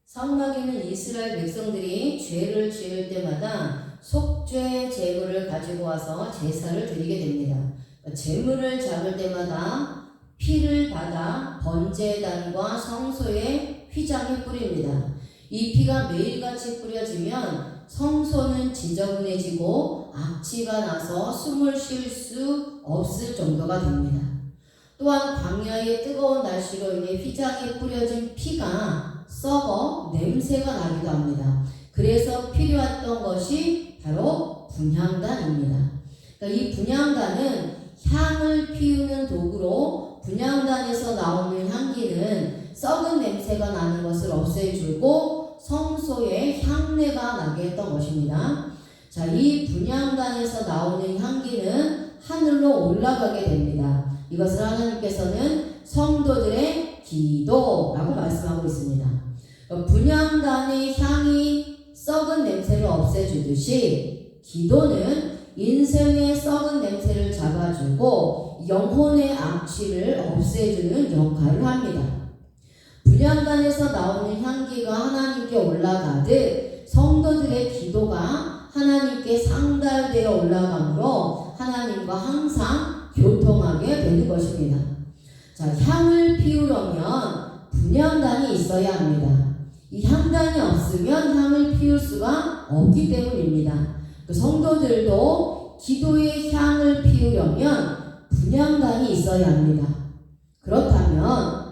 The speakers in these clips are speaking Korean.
사막에는 이스라엘 백성들이 죄를 지을 때마다 속죄 제물을 가지고 와서 제사를 드리게 됩니다. 제물을 잡을 때마다 피를 받아 번제단과 성소에 휘장에 뿌립니다. 이 피가 매일같이 뿌려지면 성소는 지저분해지고 악취가 나서 숨을 쉴 수 없을 정도가 됩니다. 또한 광야의 뜨거운 날씨로 인해 휘장에 뿌려진 피가 썩어 냄새가 나기도 합니다. 그래서 필요했던 것이 바로 분향단입니다. 그러니까 이 분향단은 향을 피우는 도구로 분향단에서 나오는 향기는 썩은 냄새가 나는 것을 없애주고 성소에 향내가 나게 했던 것입니다. 자, 이 분향단에서 나오는 향기는 하늘로 올라가게 됩니다. 이것을 하나님께서는 성도들의 기도라고 말씀하고 있습니다. 분향단의 향이 썩은 냄새를 없애주듯이 기도는 인생의 썩은 냄새를 잡아주고 영혼의 악취를 없애주는 역할을 합니다. 분향단에서 나오는 향기가 하나님께 올라가듯 성도들의 기도가 하나님께 상달되어 올라가므로 하나님과 항상 교통하게 되는 것입니다. 자, 향을 피우려면 분향단이 있어야 합니다. 이 향단이 없으면 향을 피울 수가 없기 때문입니다. 성도들도 기도의 향을 피우려면 분향단이 있어야 합니다. 그렇다면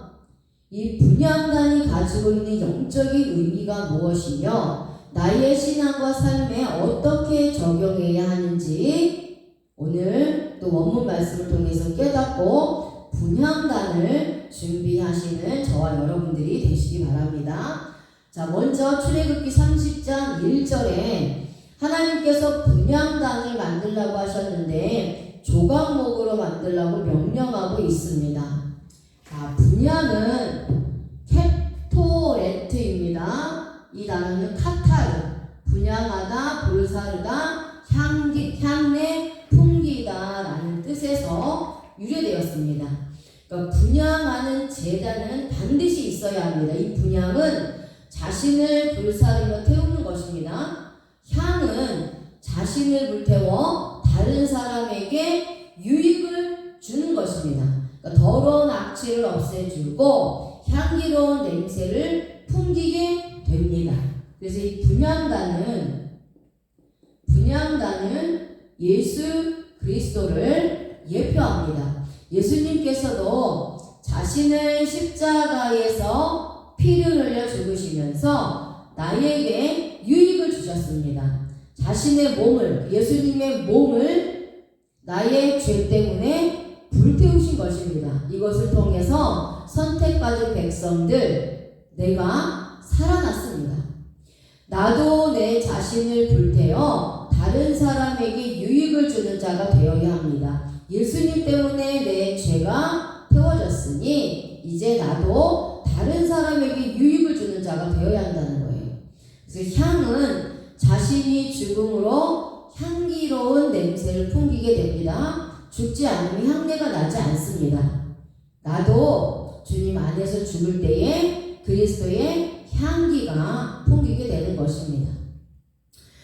이 분향단이 가지고 있는 영적인 의미가 무엇이며 나의 신앙과 삶에 어떻게 적용해야 하는지 오늘 또 원문 말씀을 통해서 깨닫고 분향단을 준비하시는 저와 여러분들이 되시기 바랍니다. 자, 먼저 출애굽기 30장 1절에 하나님께서 분향단을 만들라고 하셨는데 조각목으로 만들라고 명령하고 있습니다. 자, 분향은 캡토레트입니다. 이 단어는 카타르, 분향하다, 볼사르다, 향내, 풍기다 라는 뜻에서 유래되었습니다. 그러니까 분향하는 제단은 반드시 있어야 합니다. 이 분향은 자신을 불사르며 태우는 것입니다. 향은 자신을 불태워 다른 사람에게 유익을 주는 것입니다. 그러니까 더러운 악취를 없애주고 향기로운 냄새를 풍기게 됩니다. 그래서 이 분향단은 예수 그리스도를 예표합니다. 예수님께서도 자신을 십자가에서 피를 흘려 죽으시면서 나에게 유익을 주셨습니다. 자신의 몸을, 예수님의 몸을 나의 죄 때문에 불태우신 것입니다. 이것을 통해서 선택받은 백성들, 내가 살아났습니다. 나도 내 자신을 불태워 다른 사람에게 유익을 주는 자가 되어야 합니다. 예수님 때문에 내 죄가 태워졌으니 이제 나도 다른 사람에게 유익을 주는 자가 되어야 한다는 거예요. 그래서 향은 자신이 죽음으로 향기로운 냄새를 풍기게 됩니다. 죽지 않으면 향내가 나지 않습니다. 나도 주님 안에서 죽을 때에 그리스도의 향기가 풍기게 되는 것입니다.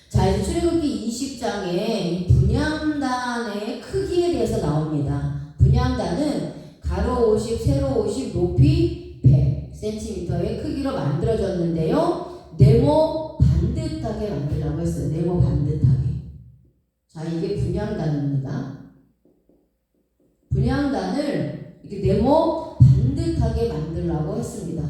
자, 이제 출애굽기 20장에 분향단의 크기에 대해서 나옵니다. 분향단은 가로 50, 세로 50, 높이 100cm의 크기로 만들어졌는데요. 네모 반듯하게 만들라고 했어요. 네모 반듯하게. 자, 이게 분향단입니다. 분향단을 이렇게 네모 반듯하게 만들라고 했습니다.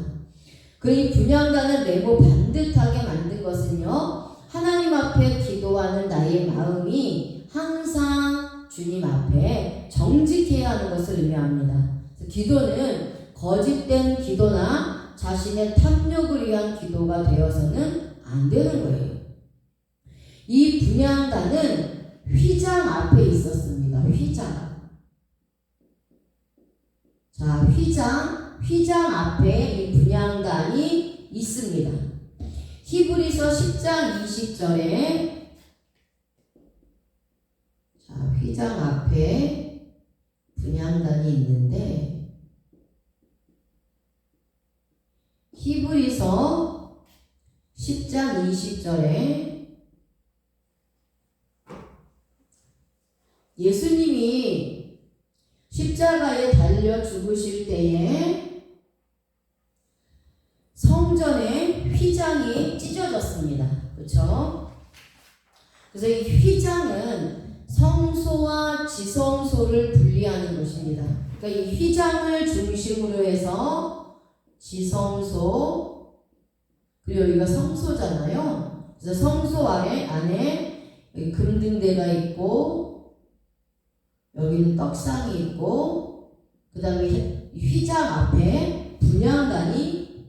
그 분향단을 네모 반듯하게 만든 것은요, 하나님 앞에 기도하는 나의 마음이 항상 주님 앞에 정직해야 하는 것을 의미합니다. 기도는 거짓된 기도나 자신의 탐욕을 위한 기도가 되어서는 안 되는 거예요. 이 분향단은 휘장 앞에 있었습니다. 휘장. 자, 휘장 앞에 이 분향단이 있습니다. 히브리서 10장 20절에 자, 휘장 앞에 분향단이 있는데 히브리서 10장 20절에 예수님이 십자가에 달려 죽으실 때에 성전의 휘장이 찢어졌습니다. 그렇죠? 그래서 이 휘장은 성소와 지성소를 분리하는 것입니다. 그러니까 이 휘장을 중심으로 해서 지성소, 그리고 여기가 성소잖아요. 그래서 성소 안에 여기 금등대가 있고, 여기는 떡상이 있고, 그 다음에 휘장 앞에 분향단이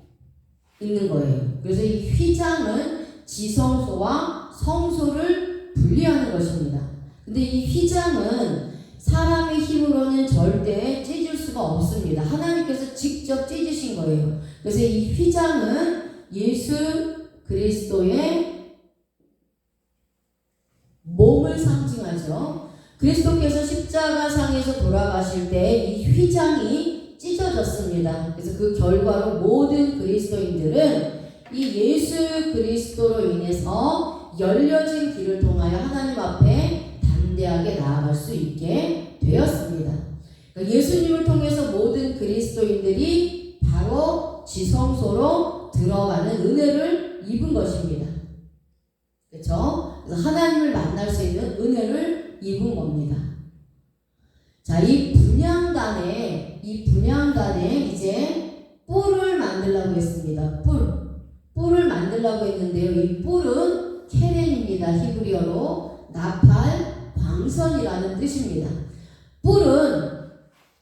있는 거예요. 그래서 이 휘장은 지성소와 성소를 분리하는 것입니다. 근데 이 휘장은 사람의 힘으로는 절대 찢을 수가 없습니다. 하나님께서 직접 찢으신 거예요. 그래서 이 휘장은 예수 그리스도의 몸을 상징하죠. 그리스도께서 십자가상에서 돌아가실 때 이 휘장이 찢어졌습니다. 그래서 그 결과로 모든 그리스도인들은 이 예수 그리스도로 인해서 열려진 길을 통하여 하나님 앞에 담대하게 나아갈 수 있게 되었습니다. 그러니까 예수님을 통해서 모든 그리스도인들이 바로 지성소로 들어가는 은혜를 입은 것입니다. 그렇죠? 그래서 하나님을 만날 수 있는 은혜를 입은 겁니다. 자, 이 분향단에 이제 뿔을 만들려고 했습니다. 뿔을 만들려고 했는데요. 이 뿔은 케렌입니다. 히브리어로 나팔, 광선이라는 뜻입니다.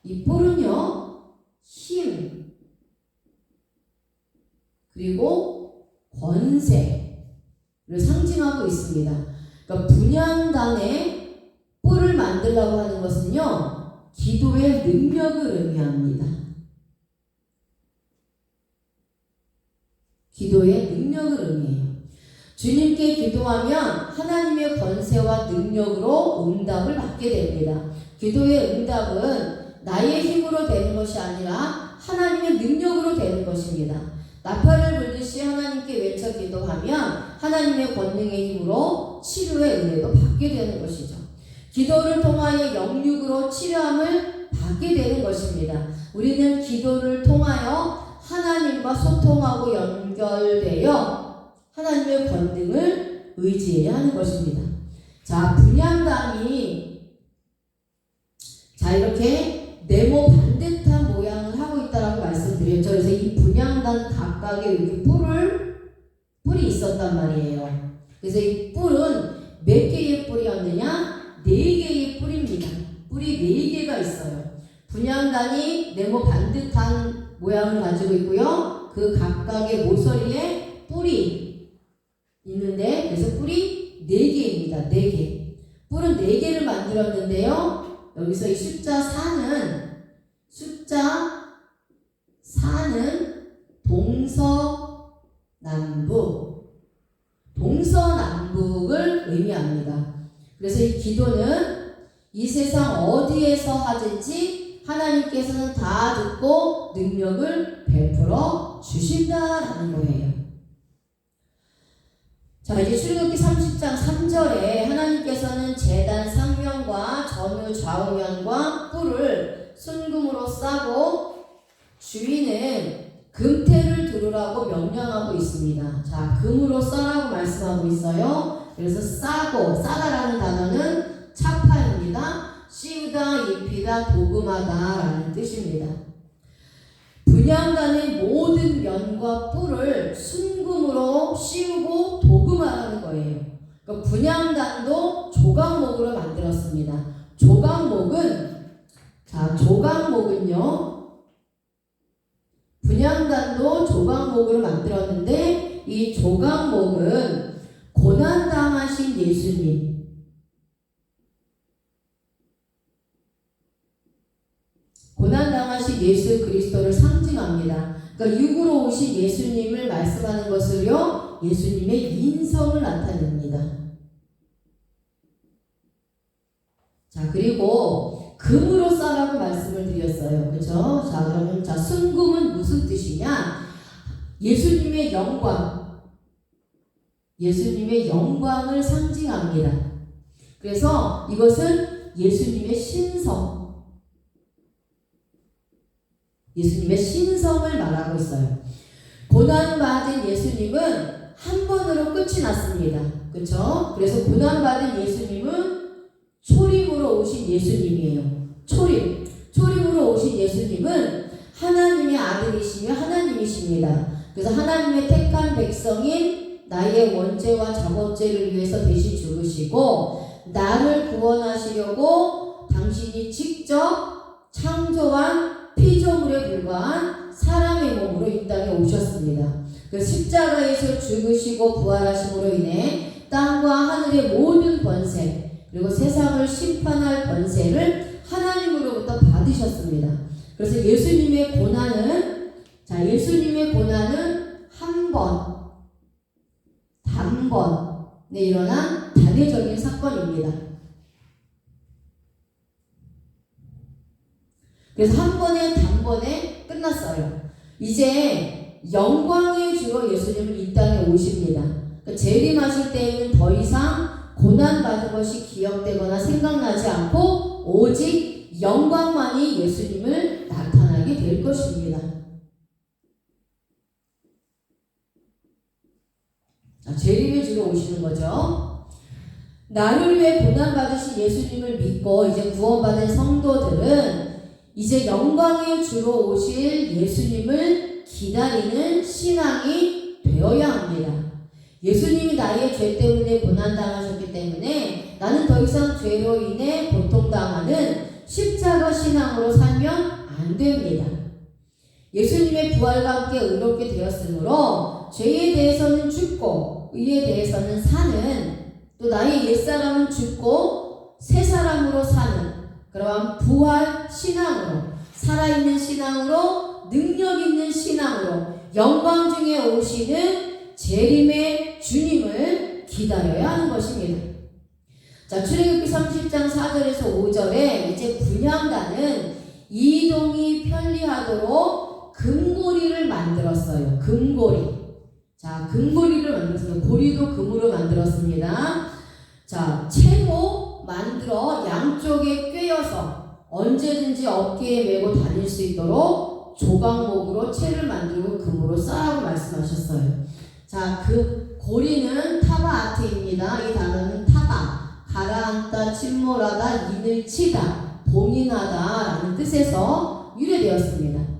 이 뿔은요, 힘, 그리고 권세를 상징하고 있습니다. 그러니까 분향단에 뿔을 만들려고 하는 것은요, 기도의 능력을 의미합니다. 기도의 능력을 의미해요. 주님께 기도하면 하나님의 권세와 능력으로 응답을 받게 됩니다. 기도의 응답은 나의 힘으로 되는 것이 아니라 하나님의 능력으로 되는 것입니다. 나팔을 불듯이 하나님께 외쳐 기도하면 하나님의 권능의 힘으로 치료의 은혜도 받게 되는 것이죠. 기도를 통하여 영육으로 치료함을 받게 되는 것입니다. 우리는 기도를 통하여 하나님과 소통하고 연결되어 하나님의 권능을 의지해야 하는 것입니다. 자, 분향단이 이렇게 네모 반듯한 모양을 하고 있다라고 말씀드렸죠. 그래서 이 분향단 각각에 이렇게 뿔이 있었단 말이에요. 그래서 이 뿔은 몇 개의 뿔이었느냐? 4개의 뿔입니다. 뿔이 4개가 있어요. 분향단이 네모 반듯한 모양을 가지고 있고요. 그 각각의 모서리에 뿔이 있는데, 그래서 뿔이 4개입니다. 4개. 뿔은 4개를 만들었는데요. 여기서 이 숫자 4는 동서남북을 의미합니다. 그래서 이 기도는 이 세상 어디에서 하든지 하나님께서는 다 듣고 능력을 베풀어 주신다라는 거예요. 자, 이제 출애굽기 30장 3절에 하나님께서는 제단 상면과 전후 좌우면과 뿔을 순금으로 싸고 주인은 금태를 두르라고 명령하고 있습니다. 자, 금으로 싸라고 말씀하고 있어요. 그래서 싸다라는 단어는 차파입니다. 씌우다, 입히다, 도금하다 라는 뜻입니다. 분향단의 모든 면과 뿔을 순금으로 씌우고 도금하라는 거예요. 그러니까 분향단도 조각목으로 만들었습니다. 조각목은요, 분향단도 조각목으로 만들었는데 이 조각목은 고난당하신 예수님, 고난당하신 예수 그리스도를 상징합니다. 그러니까 육으로 오신 예수님을 말씀하는 것을요, 예수님의 인성을 나타냅니다. 자, 그리고 금으로 싸라고 말씀을 드렸어요. 그렇죠? 자, 그러면 순금은 무슨 뜻이냐? 예수님의 영광, 예수님의 영광을 상징합니다. 그래서 이것은 예수님의 신성, 예수님의 신성을 말하고 있어요. 고난받은 예수님은 한 번으로 끝이 났습니다. 그렇죠? 그래서 고난받은 예수님은 초림으로 오신 예수님이에요. 초림으로 오신 예수님은 하나님의 아들이시며 하나님이십니다. 그래서 하나님의 택한 백성인 나의 원죄와 작업죄를 위해서 대신 죽으시고 나를 구원하시려고 당신이 직접 창조한 피조물에 불과한 사람의 몸으로 이 땅에 오셨습니다. 그래서 십자가에서 죽으시고 부활하심으로 인해 땅과 하늘의 모든 권세 그리고 세상을 심판할 권세를 하나님으로부터 받으셨습니다. 그래서 예수님의 고난은 한 번, 단번에 일어난 단회적인 사건입니다. 그래서 한 번에 단번에 끝났어요. 이제 영광의 주로 예수님은 이 땅에 오십니다. 그러니까 재림하실 때에는 더 이상 고난받은 것이 기억되거나 생각나지 않고 오직 영광만이 예수님을 나타나게 될 것입니다. 재림의 주로 오시는 거죠. 나를 위해 고난받으신 예수님을 믿고 이제 구원받은 성도들은 이제 영광의 주로 오실 예수님을 기다리는 신앙이 되어야 합니다. 예수님이 나의 죄 때문에 고난당하셨기 때문에 나는 더 이상 죄로 인해 고통당하는 십자가 신앙으로 살면 안 됩니다. 예수님의 부활과 함께 의롭게 되었으므로 죄에 대해서는 죽고 의에 대해서는 사는, 또 나의 옛사람은 죽고 새 사람으로 사는 그러한 부활 신앙으로, 살아있는 신앙으로, 능력 있는 신앙으로 영광 중에 오시는 재림의 주님을 기다려야 하는 것입니다. 자, 출애굽기 30장 4절에서 5절에 이제 분향단은 이동이 편리하도록 금고리를 만들었어요. 금고리. 자, 금고리를 만들었어요. 고리도 금으로 만들었습니다. 자, 채로 만들어 양쪽에 꿰어서 언제든지 어깨에 메고 다닐 수 있도록 조각목으로 채를 만들고 금으로 싸라고 말씀하셨어요. 자, 그 고리는 타바아트입니다. 이 단어는 타바, 가라앉다, 침몰하다, 인을 치다, 봉인하다 라는 뜻에서 유래되었습니다.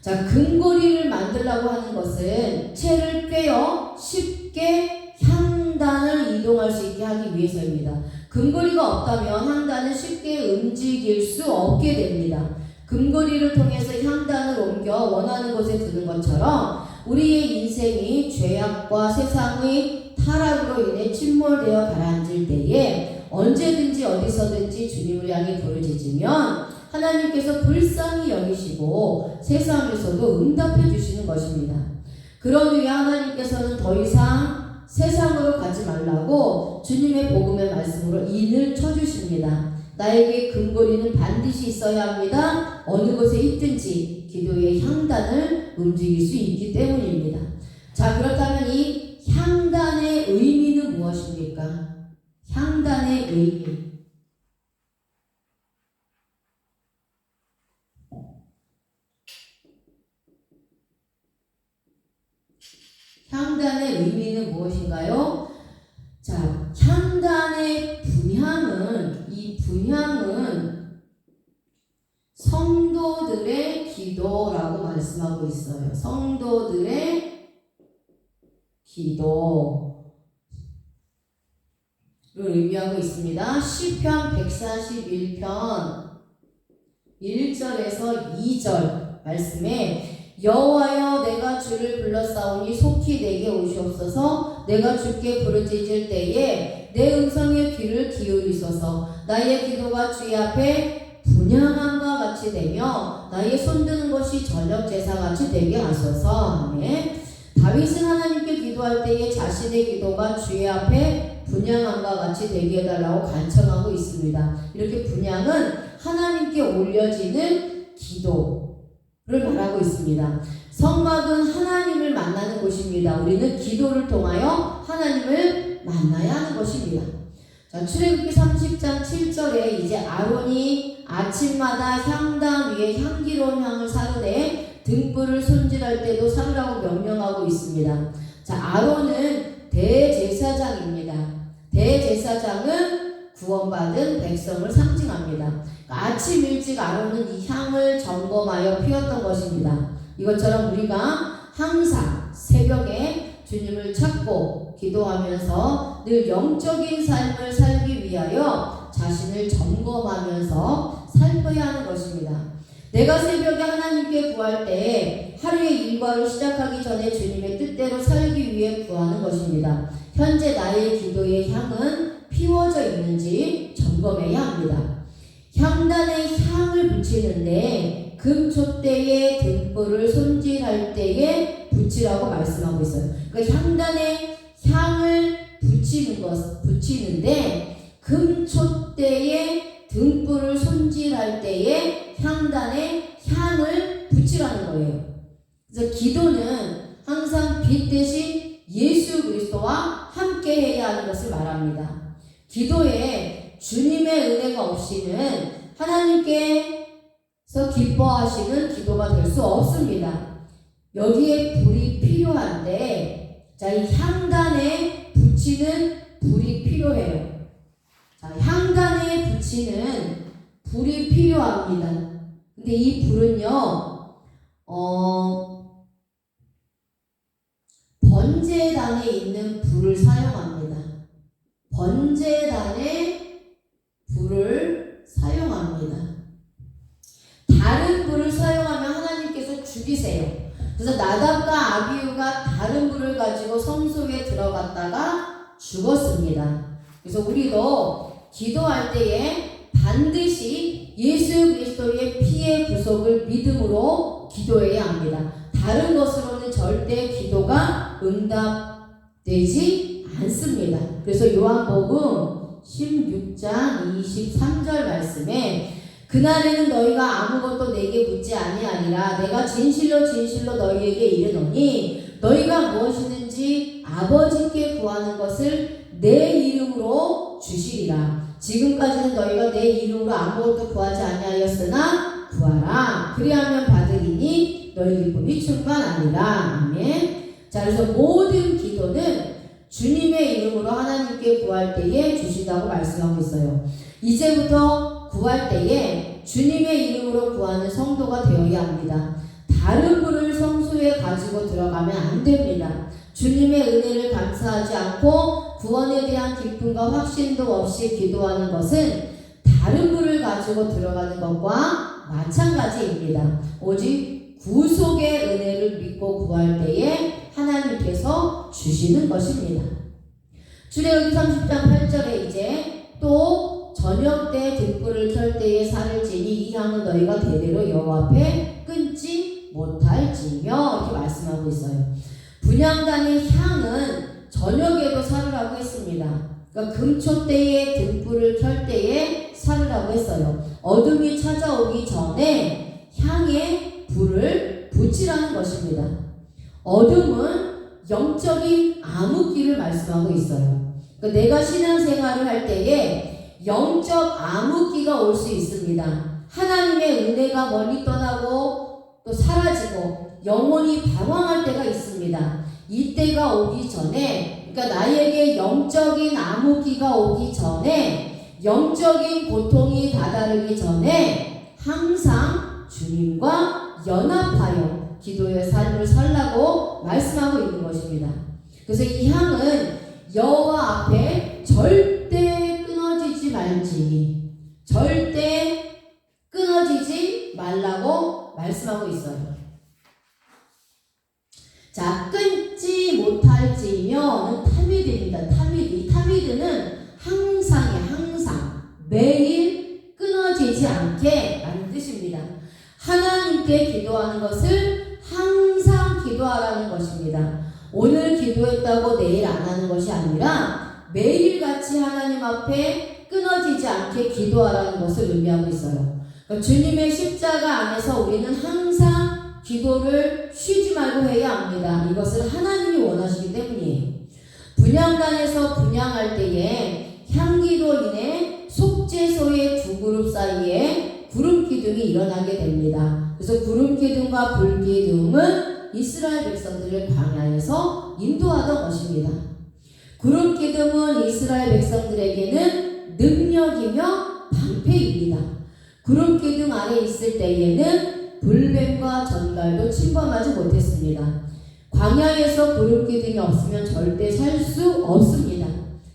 자, 금고리를 만들려고 하는 것은 채를 꿰어 쉽게 향단을 이동할 수 있게 하기 위해서입니다. 금고리가 없다면 향단을 쉽게 움직일 수 없게 됩니다. 금고리를 통해서 향단을 옮겨 원하는 곳에 두는 것처럼 우리의 인생이 죄악과 세상의 타락으로 인해 침몰되어 가라앉을 때에 언제든지 어디서든지 주님을 향해 부르짖으면 하나님께서 불쌍히 여기시고 세상에서도 응답해 주시는 것입니다. 그런 후에 하나님께서는 더 이상 세상으로 가지 말라고 주님의 복음의 말씀으로 인을 쳐주십니다. 나에게 금고리는 반드시 있어야 합니다. 어느 곳에 있든지 기도의 향단을 움직일 수 있기 때문입니다. 자, 그렇다면 이 향단의 의미는 무엇입니까? 향단의 의미. 향단의 의미는 무엇인가요? 자, 향단의 분향은, 이 분향은 성도들의 기도라고 말씀하고 있어요. 성도들의 기도를 의미하고 있습니다. 시편 141편 1절에서 2절 말씀에 여호와여 내가 주를 불렀사오니 속히 내게 오시옵소서. 내가 주께 부르짖을 때에 내 음성에 귀를 기울이소서. 나의 기도가 주의 앞에 분향함과 같이 되며 나의 손드는 것이 저녁 제사같이 되게 하소서. 아멘. 다윗은 하나님께 기도할 때에 자신의 기도가 주의 앞에 분향함과 같이 되게 해달라고 간청하고 있습니다. 이렇게 분향은 하나님께 올려지는 기도를 말하고 있습니다. 성막은 하나님을 만나는 곳입니다. 없습니다. 우리는 기도를 통하여 하나님을 만나야 하는 것입니다. 자, 출애굽기 30장 7절에 이제 아론이 아침마다 향단 위에 향기로운 향을 사르되 등불을 손질할 때도 사르라고 명령하고 있습니다. 자, 아론은 대제사장입니다. 대제사장은 구원받은 백성을 상징합니다. 아침 일찍 아론은 이 향을 점검하여 피웠던 것입니다. 이것처럼 우리가 항상 새벽에 주님을 찾고 기도하면서 늘 영적인 삶을 살기 위하여 자신을 점검하면서 살펴야 하는 것입니다. 내가 새벽에 하나님께 구할 때 하루의 일과를 시작하기 전에 주님의 뜻대로 살기 위해 구하는 것입니다. 현재 나의 기도의 향은 피워져 있는지 점검해야 합니다. 향단에 향을 붙이는데 금촛대에 등불을 손질할 때에 붙이라고 말씀하고 있어요. 그러니까 향단에 향을 붙이는데 금촛대에 등불을 손질할 때에 향단에 향을 붙이라는 거예요. 그래서 기도는 항상 빛 대신 예수 그리스도와 함께 해야 하는 것을 말합니다. 기도에 주님의 은혜가 없이는 하나님께서 기뻐하시는 기도가 될 수 없습니다. 여기에 불이 필요한데, 자, 이 향단에 붙이는 불이 필요해요. 자, 향단에 붙이는 불이 필요합니다. 근데 이 불은요, 번제단에 있는 불을 사용합니다. 번제단에 불을 사용합니다. 다른 불을 사용하면 하나님께서 죽이세요. 그래서 나답과 아비후가 다른 불을 가지고 성소에 들어갔다가 죽었습니다. 그래서 우리도 기도할 때에 반드시 예수 그리스도의 피의 구속을 믿음으로 기도해야 합니다. 다른 것으로는 절대 기도가 응답되지 않습니다. 그래서 요한복음 16장 23절 말씀에 그날에는 너희가 아무것도 내게 묻지 아니하리라. 내가 진실로 진실로 너희에게 이르노니 너희가 무엇이든지 아버지께 구하는 것을 내 이름으로 주시리라. 지금까지는 너희가 내 이름으로 아무것도 구하지 아니하였으나 구하라. 그리하면 받으리니 너희 기쁨이 충만하리라. 아멘. 자, 그래서 모든 기도는 주님의 이름으로 하나님께 구할 때에 주시다고 말씀하고 있어요. 이제부터 구할 때에 주님의 이름으로 구하는 성도가 되어야 합니다. 다른 분을 성소에 가지고 들어가면 안 됩니다. 주님의 은혜를 감사하지 않고 구원에 대한 기쁨과 확신도 없이 기도하는 것은 다른 분을 가지고 들어가는 것과 마찬가지입니다. 오직 구속의 은혜를 믿고 구할 때에 하나님께서 주시는 것입니다. 출애굽기 30장 8절에 이제 또 저녁 때 등불을 켤 때에 살을지니 이 향은 너희가 대대로 여호와 앞에 끊지 못할지며 이렇게 말씀하고 있어요. 분향단의 향은 저녁에도 살으라고 했습니다. 그러니까 금초대에 등불을 켤 때에 살으라고 했어요. 어둠이 찾아오기 전에 향에 불을 붙이라는 것입니다. 어둠은 영적인 암흑기를 말씀하고 있어요. 그러니까 내가 신앙생활을 할 때에 영적 암흑기가 올 수 있습니다. 하나님의 은혜가 멀리 떠나고 또 사라지고 영혼이 방황할 때가 있습니다. 이때가 오기 전에, 그러니까 나에게 영적인 암흑기가 오기 전에, 영적인 고통이 다다르기 전에 항상 주님과 연합하여 기도의 삶을 살라고 말씀하고 있는 것입니다. 그래서 이 향은 여호와 앞에 절대 끊어지지 말지니, 절대 끊어지지 말라고 말씀하고 있어요. 자, 끊지 못할지며는 타미드입니다. 타미드. 이 타미드는 항상 매일 끊어지지 않게 라는 뜻입니다. 하나님께 기도하는 것을 항상 기도하라는 것입니다. 오늘 기도했다고 내일 안 하는 것이 아니라 매일같이 하나님 앞에 끊어지지 않게 기도하라는 것을 의미하고 있어요. 그러니까 주님의 십자가 안에서 우리는 항상 기도를 쉬지 말고 해야 합니다. 이것을 하나님이 원하는 분향할 때에 향기로 인해 속죄소의 두 그룹 사이에 구름기둥이 일어나게 됩니다. 그래서 구름기둥과 불기둥은 이스라엘 백성들을 광야에서 인도하던 것입니다. 구름기둥은 이스라엘 백성들에게는 능력이며 방패입니다. 구름기둥 아래 있을 때에는 불뱀과 전갈도 침범하지 못했습니다. 광야에서 구름기둥이 없으면 절대 살 수 없습니다.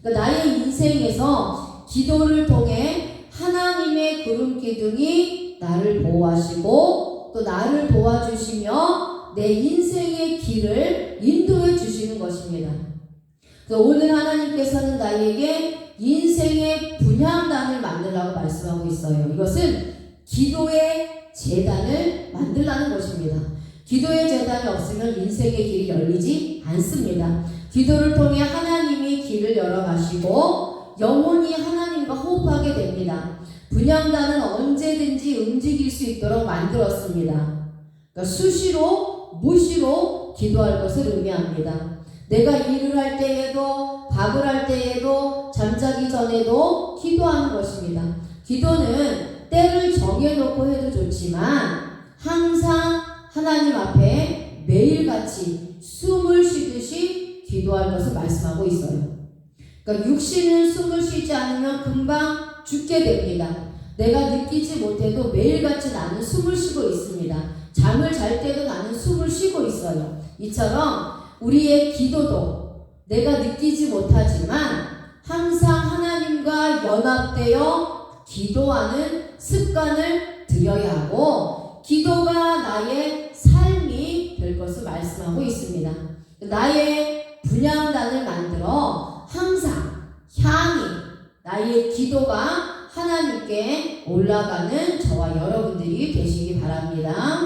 그러니까 나의 인생에서 기도를 통해 하나님의 구름기둥이 나를 보호하시고 또 나를 도와주시며 내 인생의 길을 인도해 주시는 것입니다. 그래서 오늘 하나님께서는 나에게 인생의 분향단을 만들라고 말씀하고 있어요. 이것은 기도의 제단을 만들라는 것입니다. 기도의 제단이 없으면 인생의 길이 열리지 않습니다. 기도를 통해 하나님이 길을 열어가시고 영혼이 하나님과 호흡하게 됩니다. 분향단은 언제든지 움직일 수 있도록 만들었습니다. 그러니까 수시로 무시로 기도할 것을 의미합니다. 내가 일을 할 때에도 밥을 할 때에도 잠자기 전에도 기도하는 것입니다. 기도는 때를 정해놓고 해도 좋지만 항상 하나님 앞에 매일같이 숨을 쉬듯이 기도할 것을 말씀하고 있어요. 그러니까 육신은 숨을 쉬지 않으면 금방 죽게 됩니다. 내가 느끼지 못해도 매일같이 나는 숨을 쉬고 있습니다. 잠을 잘 때도 나는 숨을 쉬고 있어요. 이처럼 우리의 기도도 내가 느끼지 못하지만 항상 하나님과 연합되어 기도하는 습관을 들여야 하고 기도가 나의 삶이 될 것을 말씀하고 있습니다. 나의 분향단을 만들어 항상 향이 나의 기도가 하나님께 올라가는 저와 여러분들이 되시기 바랍니다.